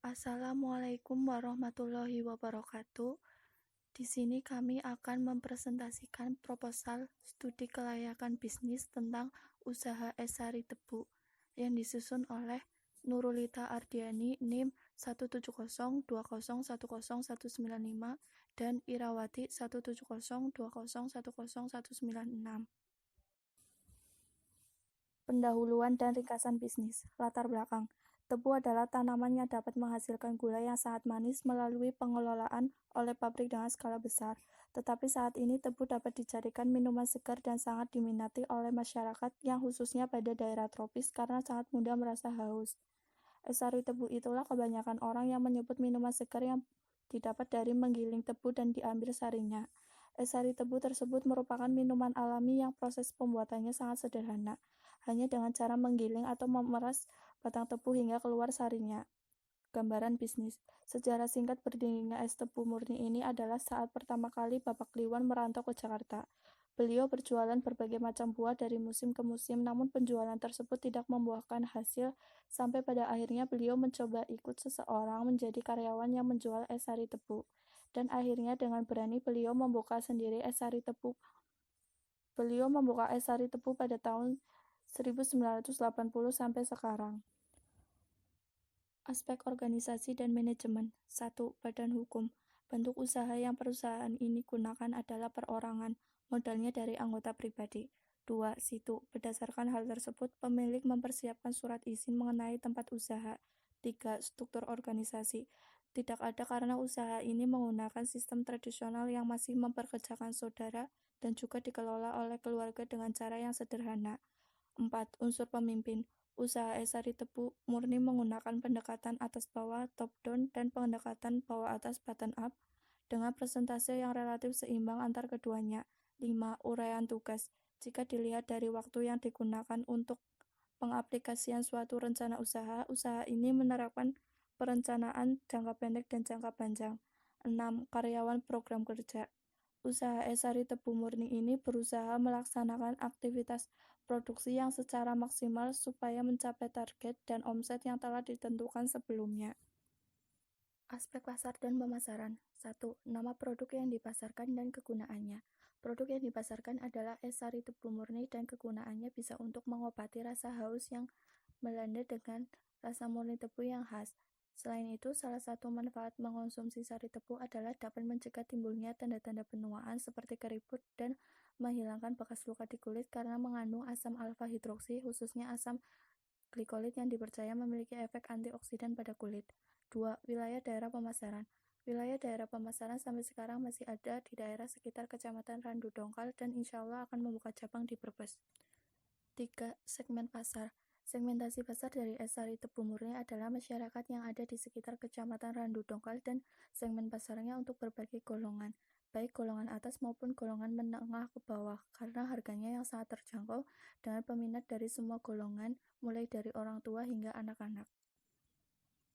Assalamualaikum warahmatullahi wabarakatuh. Di sini kami akan mempresentasikan proposal studi kelayakan bisnis tentang usaha es sari tebu yang disusun oleh Nurulita Ardiani NIM 17020101195 dan Irawati 17020101196. Pendahuluan dan ringkasan bisnis. Latar belakang. Tebu adalah tanaman yang dapat menghasilkan gula yang sangat manis melalui pengelolaan oleh pabrik dengan skala besar. Tetapi saat ini tebu dapat dijadikan minuman segar dan sangat diminati oleh masyarakat yang khususnya pada daerah tropis karena sangat mudah merasa haus. Es sari tebu itulah kebanyakan orang yang menyebut minuman segar yang didapat dari menggiling tebu dan diambil sarinya. Es sari tebu tersebut merupakan minuman alami yang proses pembuatannya sangat sederhana, hanya dengan cara menggiling atau memeras batang tebu hingga keluar sarinya. Gambaran bisnis. Sejarah singkat berdirinya es tebu murni ini adalah saat pertama kali Bapak Kliwon merantau ke Jakarta. Beliau berjualan berbagai macam buah dari musim ke musim, namun penjualan tersebut tidak membuahkan hasil, sampai pada akhirnya beliau mencoba ikut seseorang menjadi karyawan yang menjual es sari tebu. Dan akhirnya dengan berani beliau membuka sendiri es sari tebu. Beliau membuka es sari tebu pada tahun 1980 sampai sekarang. Aspek organisasi dan manajemen. 1. Badan hukum. Bentuk usaha yang perusahaan ini gunakan adalah perorangan, modalnya dari anggota pribadi. 2. Situ. Berdasarkan hal tersebut, pemilik mempersiapkan surat izin mengenai tempat usaha. 3. Struktur organisasi. Tidak ada karena usaha ini menggunakan sistem tradisional yang masih memperkerjakan saudara dan juga dikelola oleh keluarga dengan cara yang sederhana. 4. Unsur pemimpin. Usaha es sari tebu murni menggunakan pendekatan atas bawah top down dan pendekatan bawah atas bottom up dengan persentase yang relatif seimbang antar keduanya. 5. Uraian tugas. Jika dilihat dari waktu yang digunakan untuk pengaplikasian suatu rencana usaha, usaha ini menerapkan perencanaan jangka pendek dan jangka panjang. 6. Karyawan program kerja. Usaha es sari tebu murni ini berusaha melaksanakan aktivitas produksi yang secara maksimal supaya mencapai target dan omset yang telah ditentukan sebelumnya. Aspek pasar dan pemasaran. 1. Nama produk yang dipasarkan dan kegunaannya. Produk yang dipasarkan adalah es sari tebu murni dan kegunaannya bisa untuk mengobati rasa haus yang melanda dengan rasa murni tebu yang khas. Selain itu, salah satu manfaat mengonsumsi sari tebu adalah dapat mencegah timbulnya tanda-tanda penuaan seperti keriput dan menghilangkan bekas luka di kulit karena mengandung asam alfa hidroksi, khususnya asam glikolit yang dipercaya memiliki efek antioksidan pada kulit. 2. Wilayah daerah pemasaran. Wilayah daerah pemasaran sampai sekarang masih ada di daerah sekitar Kecamatan Randu Dongkal dan insya Allah akan membuka cabang di Brebes. 3. Segmen pasar. Segmentasi pasar dari es sari tebu murni adalah masyarakat yang ada di sekitar Kecamatan Randu Dongkal dan segmen pasarnya untuk berbagai golongan, baik golongan atas maupun golongan menengah ke bawah, karena harganya yang sangat terjangkau dengan peminat dari semua golongan, mulai dari orang tua hingga anak-anak.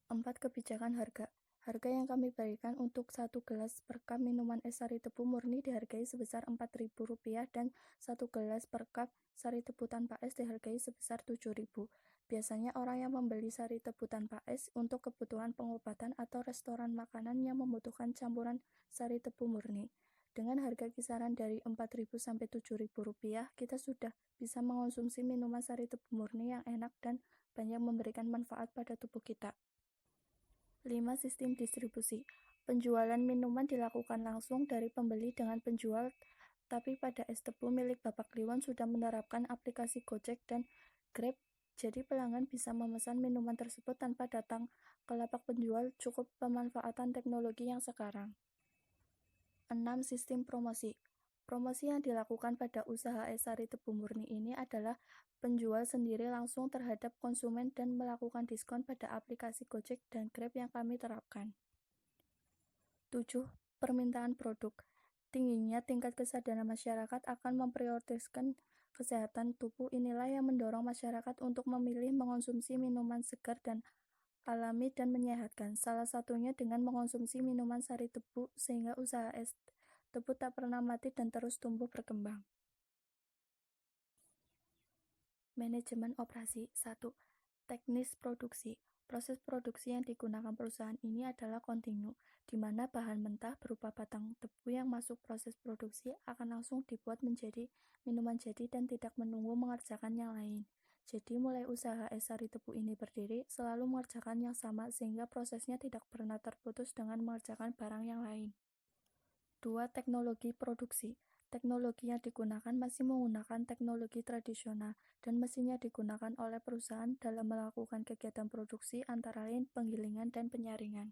4. Kebijakan harga. Harga yang kami berikan untuk 1 gelas per cup minuman es sari tebu murni dihargai sebesar Rp4.000 dan 1 gelas per cup sari tebu tanpa es dihargai sebesar Rp7.000. Biasanya orang yang membeli sari tebu tanpa es untuk kebutuhan pengobatan atau restoran makanan yang membutuhkan campuran sari tebu murni. Dengan harga kisaran dari Rp4.000 sampai Rp7.000, kita sudah bisa mengonsumsi minuman sari tebu murni yang enak dan banyak memberikan manfaat pada tubuh kita. 5. Sistem distribusi. Penjualan minuman dilakukan langsung dari pembeli dengan penjual, tapi pada es tebu milik Bapak Kliwon sudah menerapkan aplikasi Gojek dan Grab, jadi pelanggan bisa memesan minuman tersebut tanpa datang ke lapak penjual, cukup pemanfaatan teknologi yang sekarang. 6. Sistem promosi. Promosi yang dilakukan pada usaha es sari tebu murni ini adalah penjual sendiri langsung terhadap konsumen dan melakukan diskon pada aplikasi Gojek dan Grab yang kami terapkan. 7. Permintaan produk. Tingginya tingkat kesadaran masyarakat akan memprioritaskan kesehatan tubuh inilah yang mendorong masyarakat untuk memilih mengonsumsi minuman segar dan alami dan menyehatkan. Salah satunya dengan mengonsumsi minuman sari tebu sehingga usaha es tebu tak pernah mati dan terus tumbuh berkembang. Manajemen operasi. 1. Teknis produksi. Proses produksi yang digunakan perusahaan ini adalah kontinu, di mana bahan mentah berupa batang tebu yang masuk proses produksi akan langsung dibuat menjadi minuman jadi dan tidak menunggu mengerjakan yang lain. Jadi mulai usaha es sari tebu ini berdiri, selalu mengerjakan yang sama sehingga prosesnya tidak pernah terputus dengan mengerjakan barang yang lain. 2. Teknologi produksi. Teknologi yang digunakan masih menggunakan teknologi tradisional dan mesinnya digunakan oleh perusahaan dalam melakukan kegiatan produksi antara lain penggilingan dan penyaringan.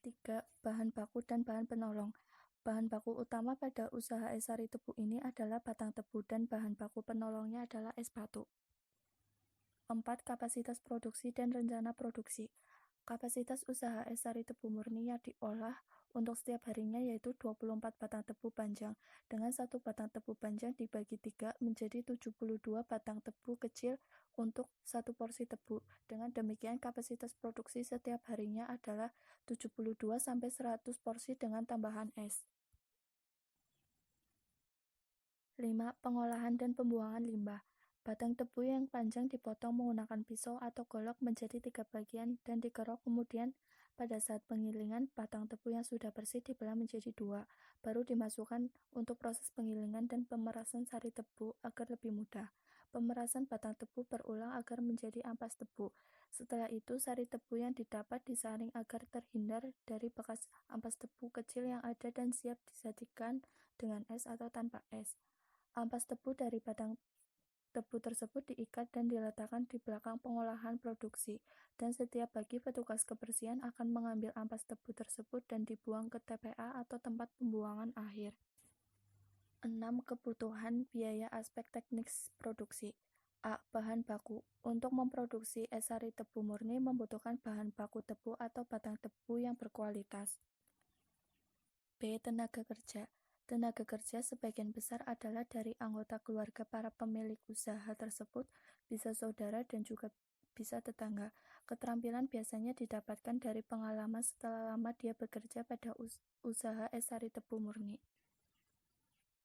3. Bahan baku dan bahan penolong. Bahan baku utama pada usaha es sari tebu ini adalah batang tebu dan bahan baku penolongnya adalah es batu. 4. Kapasitas produksi dan rencana produksi. Kapasitas usaha es sari tebu murni yang diolah untuk setiap harinya yaitu 24 batang tebu panjang, dengan satu batang tebu panjang dibagi 3 menjadi 72 batang tebu kecil untuk satu porsi tebu. Dengan demikian kapasitas produksi setiap harinya adalah 72-100 porsi dengan tambahan es. 5. Pengolahan dan pembuangan limbah. Batang tebu yang panjang dipotong menggunakan pisau atau golok menjadi 3 bagian dan dikerok, kemudian pada saat penggilingan, batang tebu yang sudah bersih dibelah menjadi 2, baru dimasukkan untuk proses penggilingan dan pemerasan sari tebu agar lebih mudah. Pemerasan batang tebu berulang agar menjadi ampas tebu. Setelah itu, sari tebu yang didapat disaring agar terhindar dari bekas ampas tebu kecil yang ada dan siap disajikan dengan es atau tanpa es. Ampas tebu dari batang tebu tersebut diikat dan diletakkan di belakang pengolahan produksi, dan setiap pagi petugas kebersihan akan mengambil ampas tebu tersebut dan dibuang ke TPA atau tempat pembuangan akhir. 6. Kebutuhan biaya aspek teknis produksi. A. Bahan baku. Untuk memproduksi es sari tebu murni membutuhkan bahan baku tebu atau batang tebu yang berkualitas. B. Tenaga kerja. Tenaga kerja sebagian besar adalah dari anggota keluarga para pemilik usaha tersebut, bisa saudara dan juga bisa tetangga. Keterampilan biasanya didapatkan dari pengalaman setelah lama dia bekerja pada usaha es sari tebu murni.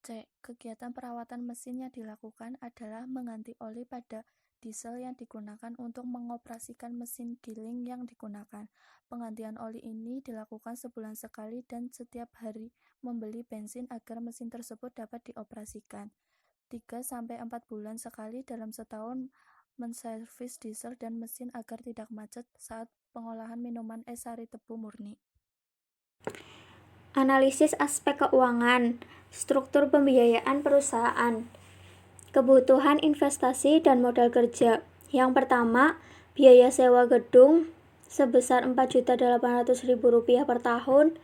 C. Kegiatan perawatan mesin yang dilakukan adalah mengganti oli pada diesel yang digunakan untuk mengoperasikan mesin giling yang digunakan. Penggantian oli ini dilakukan sebulan sekali dan setiap hari membeli bensin agar mesin tersebut dapat dioperasikan. 3-4 bulan sekali dalam setahun menservis diesel dan mesin agar tidak macet saat pengolahan minuman es sari tebu murni. Analisis aspek keuangan, struktur pembiayaan perusahaan, kebutuhan investasi dan modal kerja. Yang pertama, biaya sewa gedung sebesar Rp4.800.000 per tahun.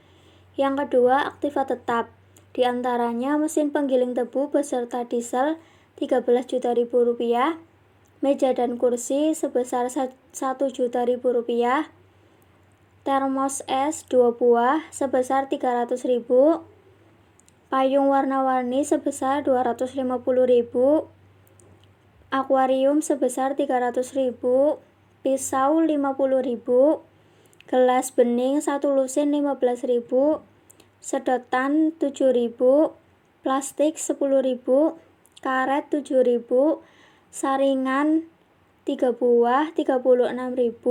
Yang kedua, aktiva tetap, di antaranya mesin penggiling tebu beserta diesel Rp13.000, meja dan kursi sebesar Rp1.000.000, termos es 2 buah sebesar Rp300.000, payung warna-warni sebesar Rp250.000, akuarium sebesar Rp300.000, pisau Rp50.000, gelas bening 1 lusin Rp15.000, sedotan Rp7.000, plastik Rp10.000, karet Rp7.000, saringan 3 buah Rp36.000,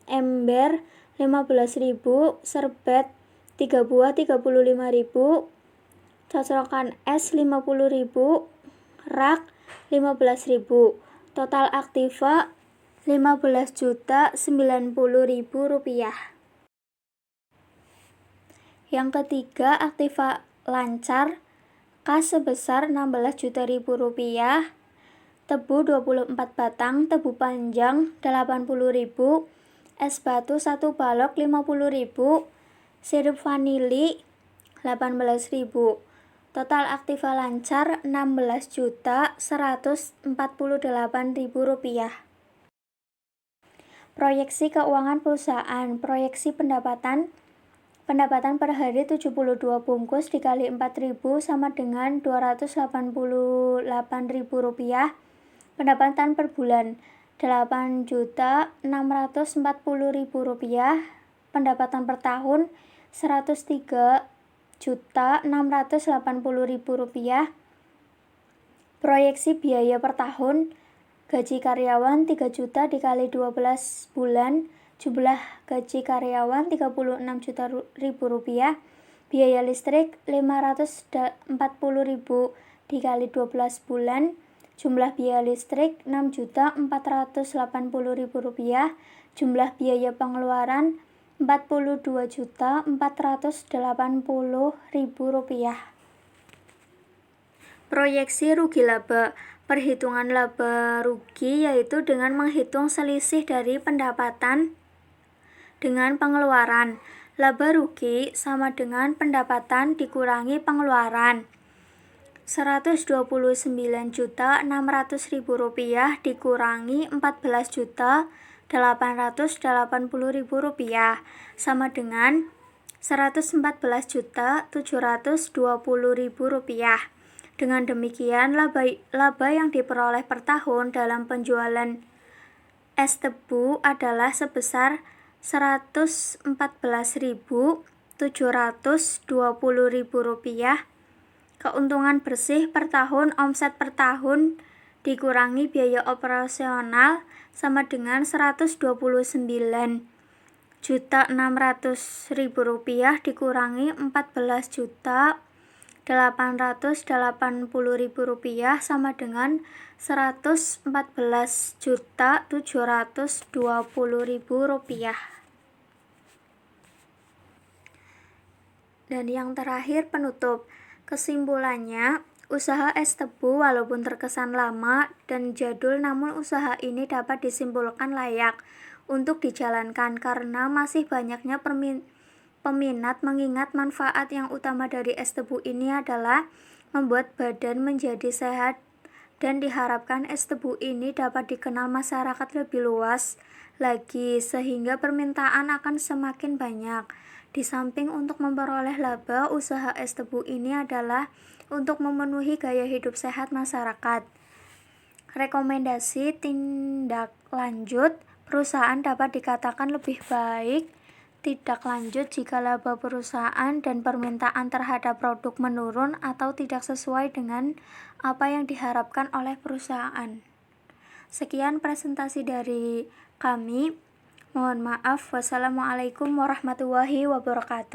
ember Rp15.000, serbet 3 buah Rp35.000, cocokan es Rp50.000, rak Rp15.000. Total aktiva Rp15.090.000. Yang ketiga, aktiva lancar, kas sebesar Rp16.000.000, tebu 24 batang, tebu panjang Rp80.000, es batu 1 balok Rp50.000, sirup vanili Rp18.000. Total aktiva lancar Rp16.148.000. Proyeksi keuangan perusahaan. Proyeksi pendapatan per hari 72 bungkus dikali 4.000 sama dengan Rp288.000. Pendapatan per bulan Rp8.640.000. Pendapatan per tahun Rp103.680.000. Proyeksi biaya per tahun, gaji karyawan 3 juta dikali 12 bulan Jumlah gaji karyawan Rp36.000.000, biaya listrik Rp540.000 dikali 12 bulan, jumlah biaya listrik Rp6.480.000, jumlah biaya pengeluaran Rp42.480.000. Proyeksi rugi laba. Perhitungan laba rugi yaitu dengan menghitung selisih dari pendapatan dengan pengeluaran. Laba rugi sama dengan pendapatan dikurangi pengeluaran. Rp129.600.000 dikurangi Rp14.880.000 sama dengan Rp114.720.000. Dengan demikian, laba yang diperoleh per tahun dalam penjualan es tebu adalah sebesar Rp114.720.000. Keuntungan bersih per tahun, omset per tahun dikurangi biaya operasional sama dengan Rp129.600.000 dikurangi Rp14.880.000 sama dengan Rp114.720.000. Dan yang terakhir, penutup. Kesimpulannya, usaha es tebu walaupun terkesan lama dan jadul, namun usaha ini dapat disimpulkan layak untuk dijalankan karena masih banyaknya peminat, mengingat manfaat yang utama dari es tebu ini adalah membuat badan menjadi sehat, dan diharapkan es tebu ini dapat dikenal masyarakat lebih luas lagi sehingga permintaan akan semakin banyak. Di samping untuk memperoleh laba, usaha es tebu ini adalah untuk memenuhi gaya hidup sehat masyarakat. Rekomendasi tindak lanjut, perusahaan dapat dikatakan lebih baik tidak lanjut jika laba perusahaan dan permintaan terhadap produk menurun atau tidak sesuai dengan apa yang diharapkan oleh perusahaan. Sekian presentasi dari kami. Mohon maaf. Wassalamualaikum warahmatullahi wabarakatuh.